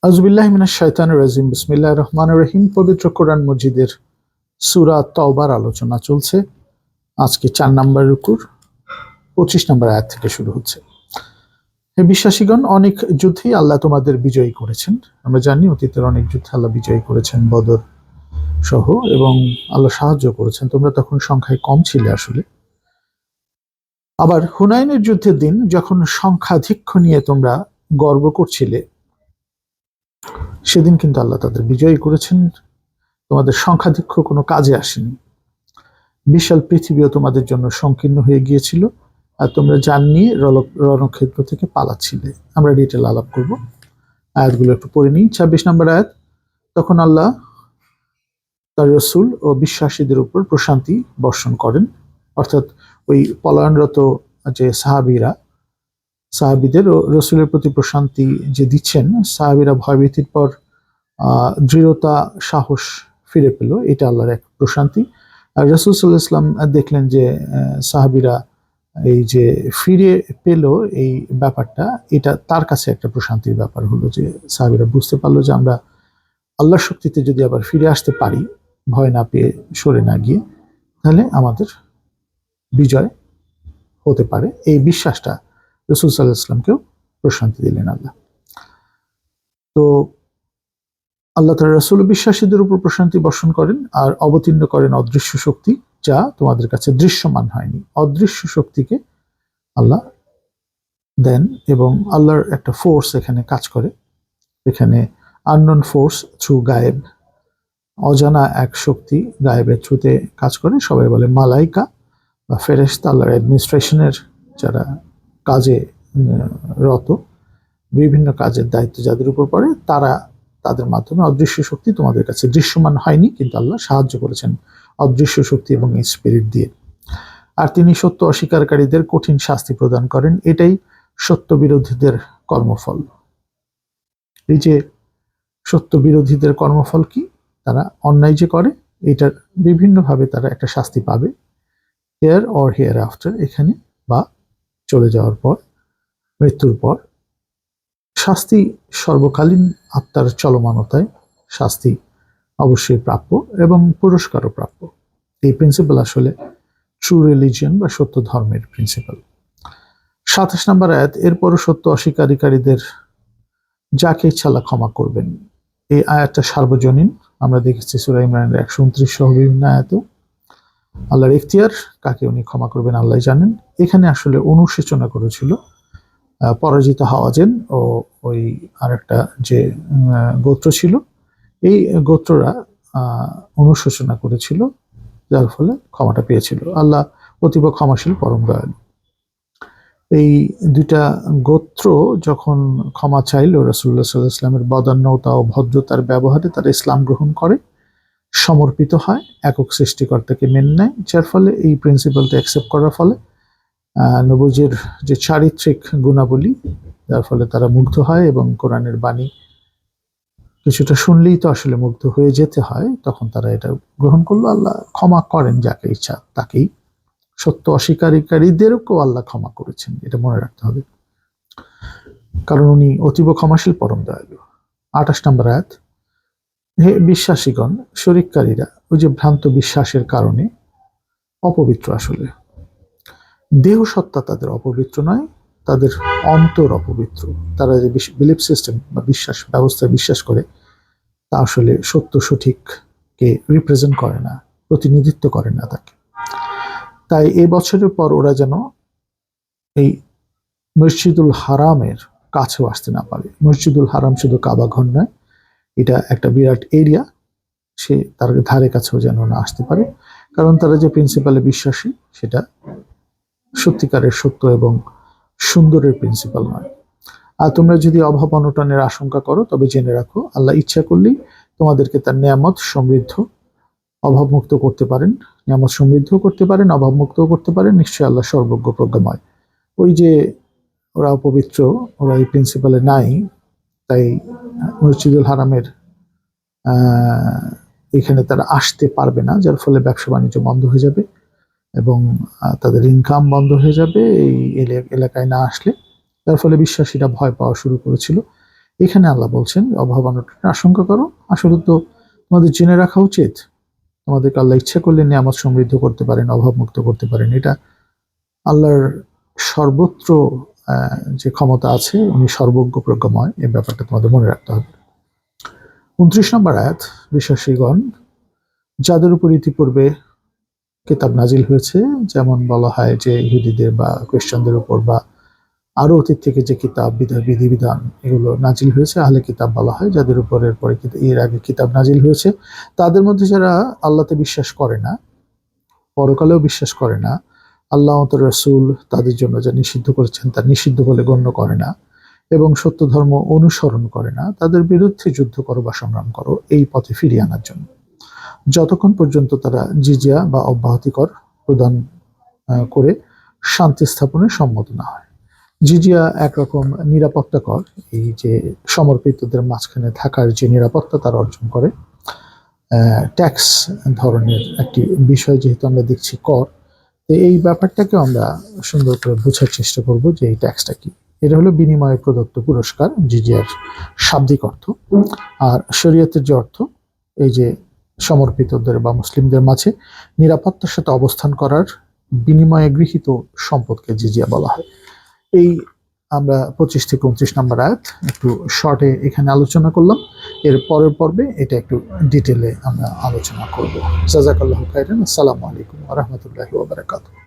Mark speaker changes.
Speaker 1: আউযুবিল্লাহি মিনাশ শাইতানির রাজিম বিসমিল্লাহির রহমানির রহিম। পবিত্র কোরআন মজিদের সূরা তাওবার আলোচনা চলছে। আজকে 4 নম্বর রুকুর 25 নম্বর আয়াত থেকে শুরু হচ্ছে। হে বিশ্বাসীগণ, অনেক যুদ্ধেই আল্লাহ তোমাদের বিজয়ী করেছেন। আমরা জানি অতীতের অনেক যুদ্ধে আল্লাহ বিজয়ী করেছেন, বদর সহ, এবং আল্লাহ সাহায্য করেছেন। তোমরা তখন সংখ্যায় কম ছিলে আসলে। আবার হুনাইনের যুদ্ধের দিন যখন সংখ্যাধিক্য নিয়ে তোমরা গর্ব করছিলে, সেদিন কিন্তু আল্লাহ তাদের বিজয়ী করেছেন। তোমাদের সংখ্যাধিক্য কোনো কাজে আসেনি। বিশাল পৃথিবীও তোমাদের জন্য সংকীর্ণ হয়ে গিয়েছিল, আর তোমরা জান নিয়ে রণক্ষেত্র থেকে পালাচ্ছিলে। আমরা ডিটেল আলাপ করব। আয়াতগুলো একটু পড়ে নিই। 26 নম্বর আয়াত। তখন আল্লাহ তার রসুল ও বিশ্বাসীদের উপর প্রশান্তি বর্ষণ করেন, অর্থাৎ ওই পলায়নরত যে সাহাবিদের রসুলের প্রতি প্রশান্তি যে দিচ্ছেন, সাহাবিরা ভয়ভীতির পর দৃঢ়তা, সাহস ফিরে পেল। এটা আল্লাহর এক প্রশান্তি। আর রাসূল সাল্লাল্লাহু আলাইহি ওয়াসাল্লাম দেখলেন যে সাহাবীরা এই যে ফিরে পেল, এই ব্যাপারটা এটা তার কাছে একটা প্রশান্তির ব্যাপার হলো, যে সাহাবীরা বুঝতে পারলো যে আমরা আল্লাহর শক্তিতে যদি আবার ফিরে আসতে পারি, ভয় না পেয়ে, সরে না গিয়ে, তাহলে আমাদের বিজয় হতে পারে। এই বিশ্বাসটা রাসূল সাল্লাল্লাহু আলাইহি ওয়াসাল্লামকেও প্রশান্তি দিলেন আল্লাহ। তো আল্লাহ তাআলা রাসূল বিশ্বাসীদের উপর প্রশান্তি বর্ষণ করেন আর অবতীর্ণ করেন অদৃশ্য শক্তি, যা তোমাদের কাছে দৃশ্যমান হয়নি। অদৃশ্য শক্তিকে আল্লাহ দেন, এবং আল্লাহর একটা ফোর্স এখানে কাজ করে। এখানে আননোন ফোর্স থ্রু গায়েব, অজানা এক শক্তি গায়েবের থ্রুতে কাজ করে। সবাই বলে মালাইকা বা ফেরেশতা, আল্লাহর অ্যাডমিনিস্ট্রেশনের যারা কাজে রত, বিভিন্ন কাজের দায়িত্ব যাদের উপর পড়ে, তাদের মাধ্যমে অদৃশ্য শক্তি তোমাদের কাছে দৃশ্যমান হয়নি, কিন্তু আল্লাহ সাহায্য করেছেন অদৃশ্য শক্তি এবং স্পিরিট দিয়ে। আর তিনি সত্য অস্বীকারীদের কঠিন শাস্তি প্রদান করেন। এটাই সত্য বিরোধীদের কর্মফল। এই যে সত্য বিরোধীদের কর্মফল কি? তারা অন্যায় যে করে, এটার বিভিন্নভাবে তারা একটা শাস্তি পাবে, হেয়ার অর হেয়ার আফটার, এখানে বা চলে যাওয়ার পর, মৃত্যুর পর। শাস্তি সর্বকালীন, আত্মার চলমানতায় শাস্তি অবশ্যই প্রাপ্য, এবং পুরস্কারও প্রাপ্য। এই প্রিন্সিপাল আসলে ট্রু রিলিজিয়ন বা সত্য ধর্মের প্রিন্সিপাল। 27 নম্বর আয়াত। এরপরও সত্য অস্বীকারীদের যাকে ইচ্ছা আল্লাহ ক্ষমা করবেন। এই আয়াতটা সার্বজনীন। আমরা দেখেছি সূরা ইমরানের 129 সহ বিভিন্ন আয়াতেও আল্লাহর ইখতিয়ার, কাকে উনি ক্ষমা করবেন আল্লাহ জানেন। এখানে আসলে অনুশোচনা করেছিল পরাজিত হাওয়াজেন ও ওই আরেকটা যে গোত্র ছিল, এই গোত্ররা অনুশোচনা করেছিল, যার ফলে ক্ষমাটা পেয়েছিল। আল্লাহ অতীব ক্ষমাশীল, পরম দয়ালু। এই দুইটা গোত্র যখন ক্ষমা চাইল, রাসূলুল্লাহ সাল্লাল্লাহু আলাইহি ওয়াসাল্লামের বদান্যতা ও ভদ্রতার ব্যবহারে তারা ইসলাম গ্রহণ করে, সমর্পিত হয়, একক সৃষ্টিকর্তাকে মেনে নেয়, যার ফলে এই প্রিন্সিপালটা অ্যাকসেপ্ট করার ফলে নবুযের যে চারিত্রিক গুণাবলী, যার ফলে তারা মুগ্ধ হয়, এবং কোরআনের বাণী কিছুটা শুনলেই তো আসলে মুগ্ধ হয়ে যেতে হয়, তখন তারা এটা গ্রহণ করলো। আল্লাহ ক্ষমা করেন যাকে ইচ্ছা তাকেই। সত্য অস্বীকারীদেরকেও আল্লাহ ক্ষমা করেছেন, এটা মনে রাখতে হবে, কারণ উনি অতীব ক্ষমাশীল, পরম দয়ালু। 28 নম্বর আয়াত। হে বিশ্বাসীগণ, শরিককারীরা ওই যে ভ্রান্ত বিশ্বাসের কারণে অপবিত্র। আসলে দেহ সত্তা তাদের অপবিত্র নয়, তাদের অন্তর অপবিত্র। তারা যে বিলিফ সিস্টেম বা বিশ্বাস ব্যবস্থায় বিশ্বাস করে, তা আসলে সত্য সঠিককে রিপ্রেজেন্ট করে না, প্রতিনিধিত্ব করে না তাকে। তাই এ বছরের পর ওরা যেন এই মসজিদুল হারামের কাছেও আসতে না পারে। মসজিদুল হারাম শুধু কাবা ঘর নয়, এটা একটা বিরাট এরিয়া, সে তার ধারে কাছেও যেন না আসতে পারে, কারণ তারা যে প্রিন্সিপালে বিশ্বাসী, সেটা সত্যিকারের সত্য এবং সুন্দরের প্রিন্সিপাল নয়। আর তোমরা যদি অভাব অনটনের আশঙ্কা করো, তবে জেনে রাখো আল্লাহ ইচ্ছা করলেই তোমাদেরকে তার নিয়ামত সমৃদ্ধ, অভাবমুক্ত করতে পারেন। নিয়ামত সমৃদ্ধও করতে পারেন, অভাবমুক্তও করতে পারেন। নিশ্চয়ই আল্লাহ সর্বজ্ঞ, প্রজ্ঞাময়। ওই যে ওরা অপবিত্র, ওরা এই প্রিন্সিপালে নাই, তাই মসজিদুল হারামের এখানে তারা আসতে পারবে না, যার ফলে ব্যবসা বাণিজ্য বন্ধ হয়ে যাবে এবং তাদের ইনকাম বন্ধ হয়ে যাবে এই এলাকায় না আসলে। যার ফলে বিশ্বাসীরা ভয় পাওয়া শুরু করেছিল। এখানে আল্লাহ বলছেন অভাব অনটনের আশঙ্কা করো, আসলে তো তোমাদের জেনে রাখা উচিত তোমাদেরকে আল্লাহ ইচ্ছা করলে নিয়ামত সমৃদ্ধ করতে পারেন, অভাব মুক্ত করতে পারেন। এটা আল্লাহর সর্বত্র যে ক্ষমতা আছে, উনি সর্বজ্ঞ প্রজ্ঞময়, এই ব্যাপারটা তোমাদের মনে রাখতে হবে। 29 নম্বর আয়াত, বিশ্বাসীগণ যাদের উপর ইতিপূর্বে কিতাব নাজিল হয়েছে, যেমন বলা হয় যে ইহুদিদের বা খ্রিস্টানদের উপর বা আরো অতীত থেকে যে কিতাব বিধিবিধান এগুলো নাজিল হয়েছে, আহলে কিতাব বলা হয় যাদের উপর এর আগে কিতাব নাজিল হয়েছে, তাদের মধ্যে যারা আল্লাহতে বিশ্বাস করে না, পরকালেও বিশ্বাস করে না, আল্লাহ ও তার রাসূল তাদের জন্য যা নিষিদ্ধ করেছেন তা নিষিদ্ধ বলে গণ্য করে না, এবং সত্য ধর্ম অনুসরণ করে না, তাদের বিরুদ্ধে যুদ্ধ করো বা সংগ্রাম করো এই পথে ফিরিয়ে আনার জন্য, যতক্ষণ পর্যন্ত তারা জিজিয়া বা অব্যাহতি কর প্রদান করে শান্তি স্থাপনে সম্মত না হয়। জিজিয়া একরকম নিরাপত্তা কর, এই যে সমর্পিতদের মাঝখানে থাকার যে নিরাপত্তা তারা অর্জন করে। ট্যাক্স ধরনের একটি বিষয় যেহেতু আমরা দেখছি কর, তো এই ব্যাপারটাকে আমরা সুন্দর করে বোঝার চেষ্টা করব যে এই ট্যাক্সটা কি। এটা হলো বিনিময়ে প্রদত্ত পুরস্কার, জিজিয়ার শাব্দিক অর্থ। আর শরীয়তের যে অর্থ, এই যে সমর্পিতদের বা মুসলিমদের মাঝে নিরাপত্তার সাথে অবস্থান করার বিনিময়ে গৃহীত সম্পদকে জিজিয়া বলা হয়। এই আমরা 25 থেকে 29 নম্বর আয়াত একটু শর্টে এখানে আলোচনা করলাম। এর পরের পর্বে এটা একটু ডিটেলে আমরা আলোচনা করব। জাযাকাল্লাহু খাইরান। আসসালামু আলাইকুম ওয়া রাহমাতুল্লাহি ওয়া বারাকাতুহু।